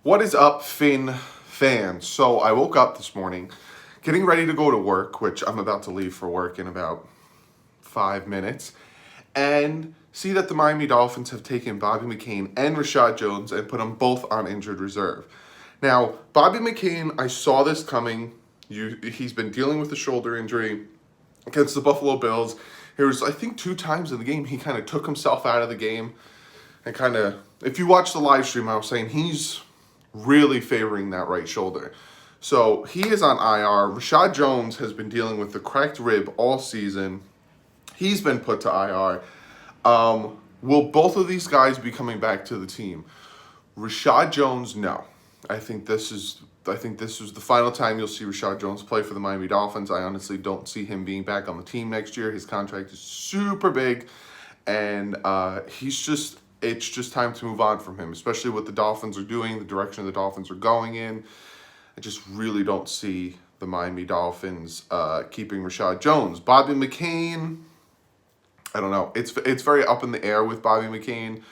What is up, Finn fans? So I woke up this morning getting ready to go to work, which I'm about to leave for work in about 5 minutes, and see that the Miami Dolphins have taken Bobby McCain and Reshad Jones and put them both on injured reserve. Now, Bobby McCain, I saw this coming. He's been dealing with a shoulder injury against the Buffalo Bills. There was, I think, 2 times in the game he kind of took himself out of the game and kind of, if you watch the live stream, I was saying he's really favoring that right shoulder. So he is on IR. Reshad Jones has been dealing with the cracked rib all season. He's been put to IR. Will both of these guys be coming back to the team? Reshad Jones, no. I think this is the final time you'll see Reshad Jones play for the Miami Dolphins. I honestly don't see him being back on the team next year. His contract is super big, and it's just time to move on from him, especially what the Dolphins are doing, the direction the Dolphins are going in. I just really don't see the Miami Dolphins keeping Reshad Jones. Bobby McCain, I don't know. It's very up in the air with Bobby McCain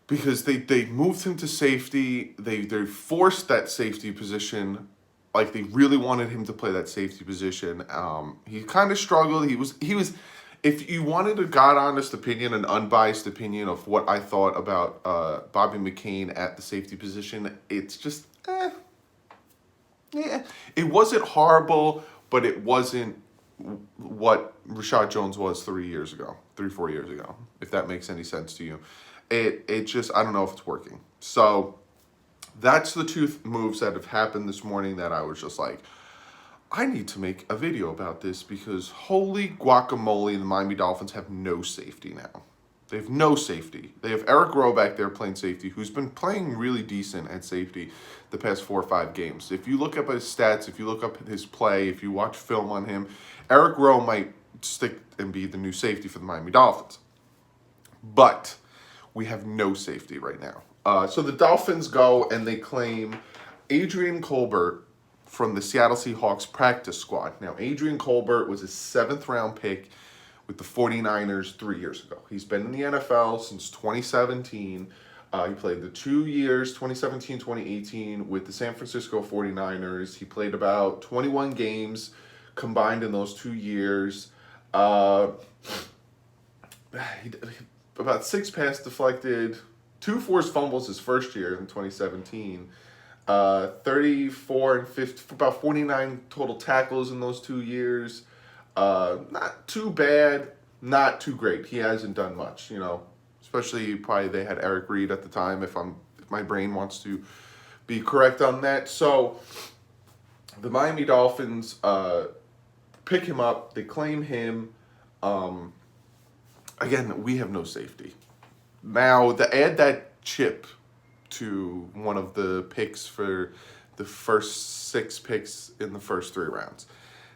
because they moved him to safety. They forced that safety position. Like, they really wanted him to play that safety position. He kind of struggled. He was. If you wanted a God-honest opinion, an unbiased opinion of what I thought about Bobby McCain at the safety position, it's just, yeah. It wasn't horrible, but it wasn't what Reshad Jones was 4 years ago, if that makes any sense to you. It just, I don't know if it's working. So that's the 2 moves that have happened this morning that I was just like, I need to make a video about this because holy guacamole, the Miami Dolphins have no safety now. They have no safety. They have Eric Rowe back there playing safety, who's been playing really decent at safety the past 4 or 5 games. If you look up his stats, if you look up his play, if you watch film on him, Eric Rowe might stick and be the new safety for the Miami Dolphins. But we have no safety right now. So the Dolphins go and they claim Adrian Colbert from the Seattle Seahawks practice squad. Now, Adrian Colbert was a 7th round pick with the 49ers 3 years ago. He's been in the NFL since 2017. He played the 2 years, 2017, 2018, with the San Francisco 49ers. He played about 21 games combined in those 2 years. About 6 pass deflected, 2 forced fumbles his first year in 2017. 34 and 50, about 49 total tackles in those 2 years. Not too bad, not too great. He hasn't done much, especially probably they had Eric Reed at the time, if my brain wants to be correct on that. So the Miami Dolphins pick him up, they claim him. Again, we have no safety. Now, to add that chip to one of the picks for the first 6 picks in the first 3 rounds.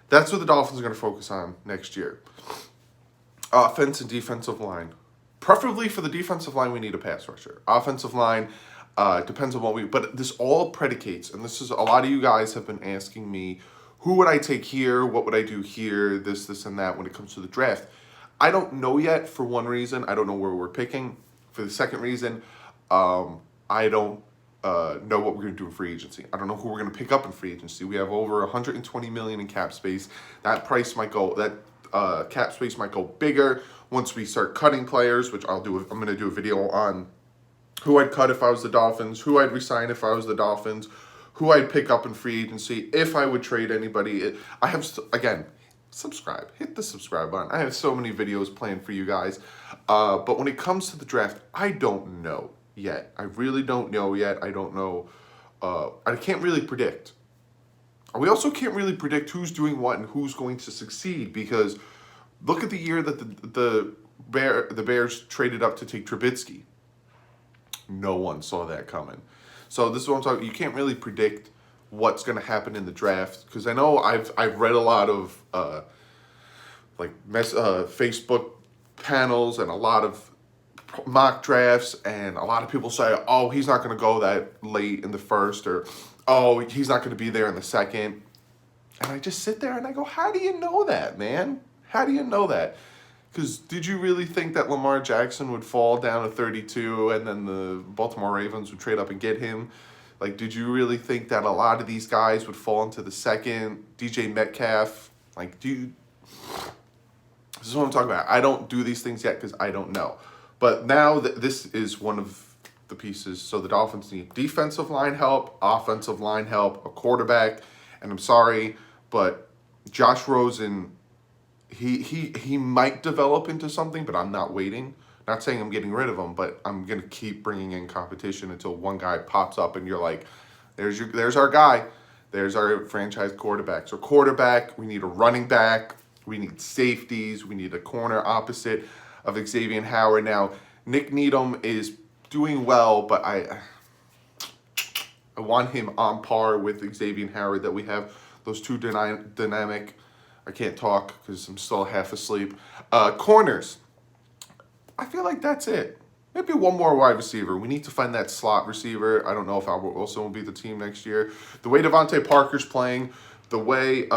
That's what the Dolphins are going to focus on next year. Offense and defensive line. Preferably for the defensive line, we need a pass rusher. Offensive line depends on but this all predicates, and this is a lot of you guys have been asking me, who would I take here? What would I do here? This, and that when it comes to the draft. I don't know yet for one reason. I don't know where we're picking. For the second reason, I don't know what we're going to do in free agency. I don't know who we're going to pick up in free agency. We have over $120 million in cap space. That cap space might go bigger once we start cutting players, which I'm going to do a video on who I'd cut if I was the Dolphins, who I'd resign if I was the Dolphins, who I'd pick up in free agency, if I would trade anybody. I have, again, subscribe. Hit the subscribe button. I have so many videos planned for you guys. But when it comes to the draft, I don't know yet. I really don't know yet. I don't know. I can't really predict. We also can't really predict who's doing what and who's going to succeed, because look at the year that the Bears traded up to take Trubisky. No one saw that coming. So this is what I'm talking. You can't really predict what's going to happen in the draft, because I know I've read a lot of Facebook panels and a lot of mock drafts, and a lot of people say, oh, he's not going to go that late in the first, or oh, he's not going to be there in the second. And I just sit there and I go, how do you know that, man? How do you know that? Because did you really think that Lamar Jackson would fall down to 32 and then the Baltimore Ravens would trade up and get him? Like, did you really think that a lot of these guys would fall into the second? DJ Metcalf, like, this is what I'm talking about. I don't do these things yet because I don't know. But now this is one of the pieces. So the Dolphins need defensive line help, offensive line help, a quarterback. And I'm sorry, but Josh Rosen, he might develop into something, but I'm not waiting. Not saying I'm getting rid of him, but I'm going to keep bringing in competition until one guy pops up and you're like, there's our guy. There's our franchise quarterback. So quarterback, we need a running back. We need safeties. We need a corner opposite of Xavier Howard. Now, Nick Needham is doing well, but I want him on par with Xavier Howard, that we have those two dynamic, I can't talk because I'm still half asleep, corners. I feel like that's it. Maybe one more wide receiver. We need to find that slot receiver. I don't know if Albert Wilson will be the team next year. The way Devontae Parker's playing, the way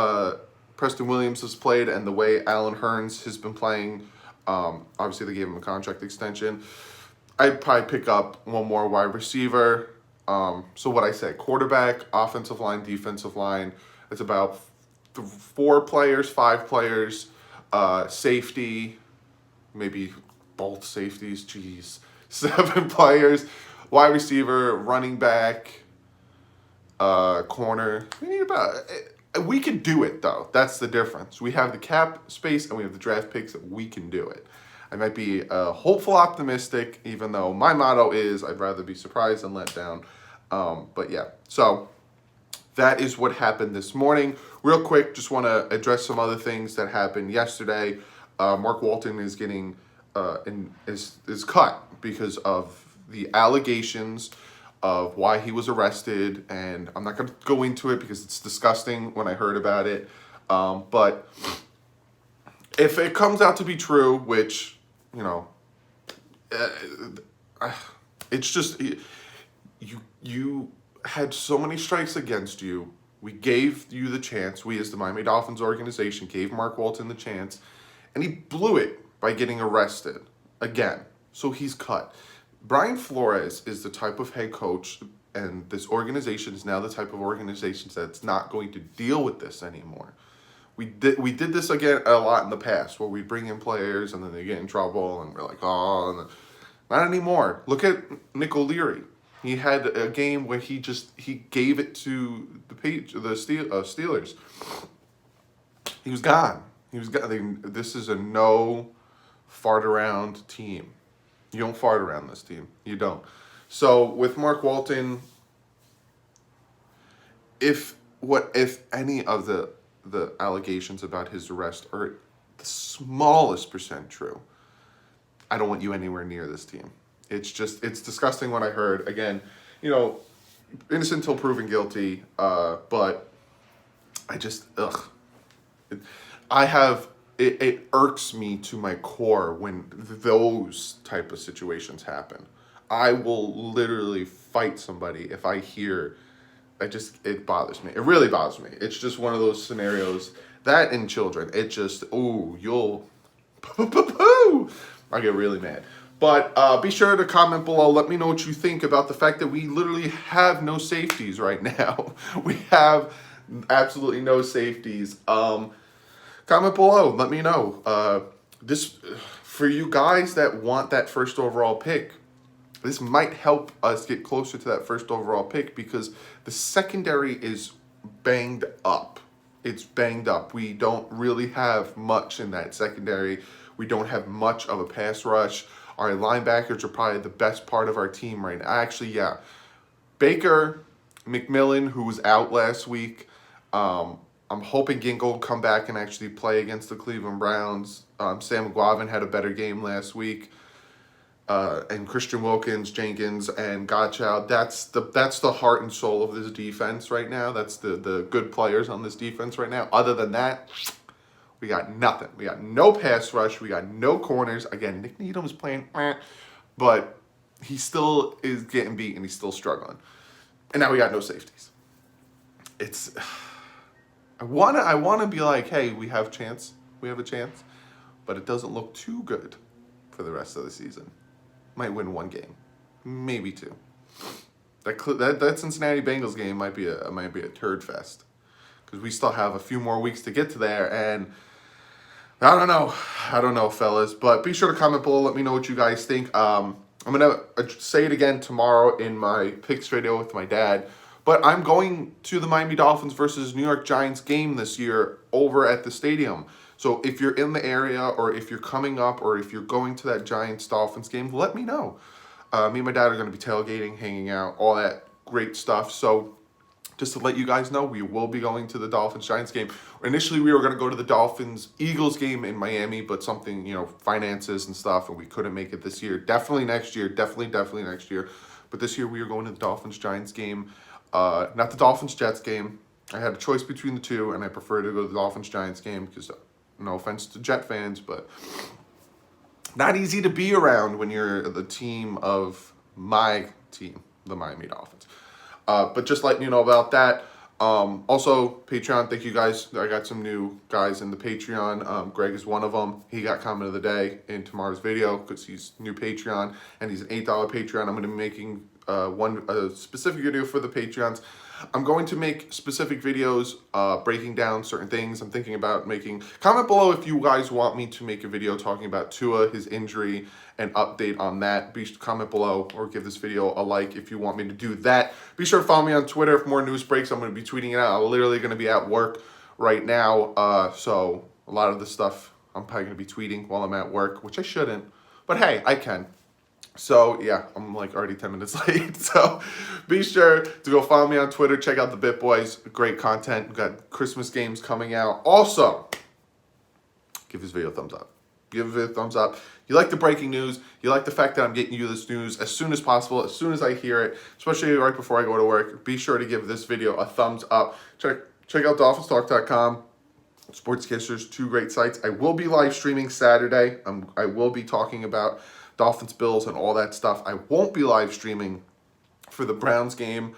Preston Williams has played, and the way Allen Hurns has been playing, obviously they gave him a contract extension. I'd probably pick up one more wide receiver. So what I say, quarterback, offensive line, defensive line. It's about 5 players, safety, maybe both safeties, 7 players, wide receiver, running back, corner. We can do it, though. That's the difference. We have the cap space and we have the draft picks that we can do it. I might be hopeful, optimistic, even though my motto is I'd rather be surprised than let down. But yeah, so that is what happened this morning. Real quick, just want to address some other things that happened yesterday. Mark Walton is getting is cut because of the allegations of why he was arrested, and I'm not going to go into it because it's disgusting when I heard about it. But if it comes out to be true, which, you know, it's just, you had so many strikes against you. We gave you the chance. We, as the Miami Dolphins organization, gave Mark Walton the chance, and he blew it by getting arrested again. So he's cut. Brian Flores is the type of head coach, and this organization is now the type of organization that's not going to deal with this anymore. We did this again a lot in the past, where we bring in players and then they get in trouble, and we're like, oh, not anymore. Look at Nick O'Leary. He had a game where he gave it to the Steelers. He was gone. This is a no fart around team. You don't fart around this team. You don't. So with Mark Walton, if any of the allegations about his arrest are the smallest percent true, I don't want you anywhere near this team. It's disgusting what I heard. Again, innocent until proven guilty. But I just, it irks me to my core when those type of situations happen. I will literally fight somebody if I hear, it bothers me. It really bothers me. It's just one of those scenarios, that in children, it just, I get really mad. But be sure to comment below. Let me know what you think about the fact that we literally have no safeties right now. We have absolutely no safeties. Comment below. Let me know. This, for you guys that want that first overall pick, this might help us get closer to that first overall pick, because the secondary is banged up. It's banged up. We don't really have much in that secondary. We don't have much of a pass rush. Our linebackers are probably the best part of our team right now. Actually, yeah. Baker, McMillan, who was out last week. I'm hoping Gingle will come back and actually play against the Cleveland Browns. Sam Guavin had a better game last week. And Christian Wilkins, Jenkins, and Gottschalk. That's the heart and soul of this defense right now. That's the good players on this defense right now. Other than that, we got nothing. We got no pass rush. We got no corners. Again, Nick Needham is playing, but he still is getting beat and he's still struggling. And now we got no safeties. I wanna be like, hey, we have a chance. but it doesn't look too good for the rest of the season. Might win 1 game, maybe 2. That Cincinnati Bengals game might be a turd fest, because we still have a few more weeks to get to there, and I don't know, fellas. But be sure to comment below. Let me know what you guys think. I'm gonna say it again tomorrow in my picks video with my dad. But I'm going to the Miami Dolphins versus New York Giants game this year over at the stadium. So if you're in the area, or if you're coming up, or if you're going to that Giants-Dolphins game, let me know. Me and my dad are going to be tailgating, hanging out, all that great stuff. So just to let you guys know, we will be going to the Dolphins-Giants game. Initially, we were going to go to the Dolphins-Eagles game in Miami, but something, finances and stuff, and we couldn't make it this year. Definitely next year. Definitely next year. But this year, we are going to the Dolphins-Giants game. Not the Dolphins-Jets game. I had a choice between the two, and I prefer to go to the Dolphins-Giants game because, no offense to Jet fans, but not easy to be around when you're the team of my team, the Miami Dolphins. But just letting you know about that. Also, Patreon, thank you guys. I got some new guys in the Patreon. Greg is one of them. He got comment of the day in tomorrow's video because he's new Patreon, and he's an $8 Patreon. I'm going to be making a specific video for the Patreons. I'm going to make specific videos breaking down certain things. I'm thinking about making... Comment below if you guys want me to make a video talking about Tua, his injury, and update on that. Be sure to comment below or give this video a like if you want me to do that. Be sure to follow me on Twitter for more news breaks. I'm going to be tweeting it out. I'm literally going to be at work right now. So a lot of the stuff I'm probably going to be tweeting while I'm at work, which I shouldn't. But hey, I can. So, yeah, I'm like already 10 minutes late. So, be sure to go follow me on Twitter. Check out the Bit Boys. Great content. We've got Christmas games coming out. Also, give this video a thumbs up. Give it a thumbs up. You like the breaking news. You like the fact that I'm getting you this news as soon as possible, as soon as I hear it, especially right before I go to work. Be sure to give this video a thumbs up. Check out DolphinsTalk.com. Sports Kissers, 2 great sites. I will be live streaming Saturday. I will be talking about Dolphins, Bills, and all that stuff. I won't be live streaming for the Browns game,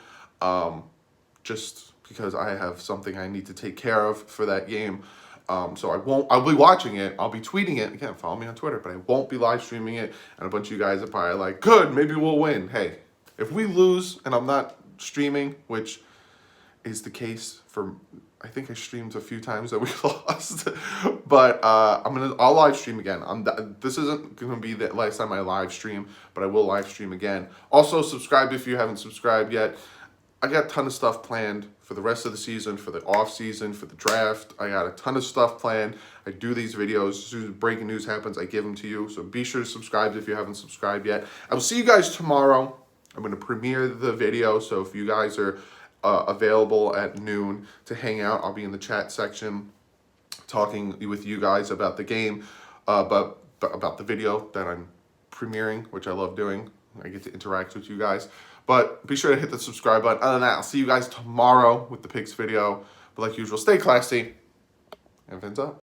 just because I have something I need to take care of for that game. So I'll be watching it. I'll be tweeting it. Again, follow me on Twitter, but I won't be live streaming it. And a bunch of you guys are probably like, good, maybe we'll win. Hey, if we lose and I'm not streaming, which is the case for... I think I streamed a few times that we lost, but I'll live stream again. This isn't gonna be the last time I live stream, but I will live stream again. Also, subscribe if you haven't subscribed yet. I got a ton of stuff planned for the rest of the season, for the off season, for the draft. I got a ton of stuff planned. I do these videos as soon as breaking news happens. I give them to you. So be sure to subscribe if you haven't subscribed yet. I will see you guys tomorrow. I'm gonna premiere the video, so if you guys are available at noon to hang out, I'll be in the chat section talking with you guys about the game, but about the video that I'm premiering, which I love doing. I get to interact with you guys. But be sure to hit the subscribe button. Other than that, I'll see you guys tomorrow with the picks video. But like usual, stay classy and fins up.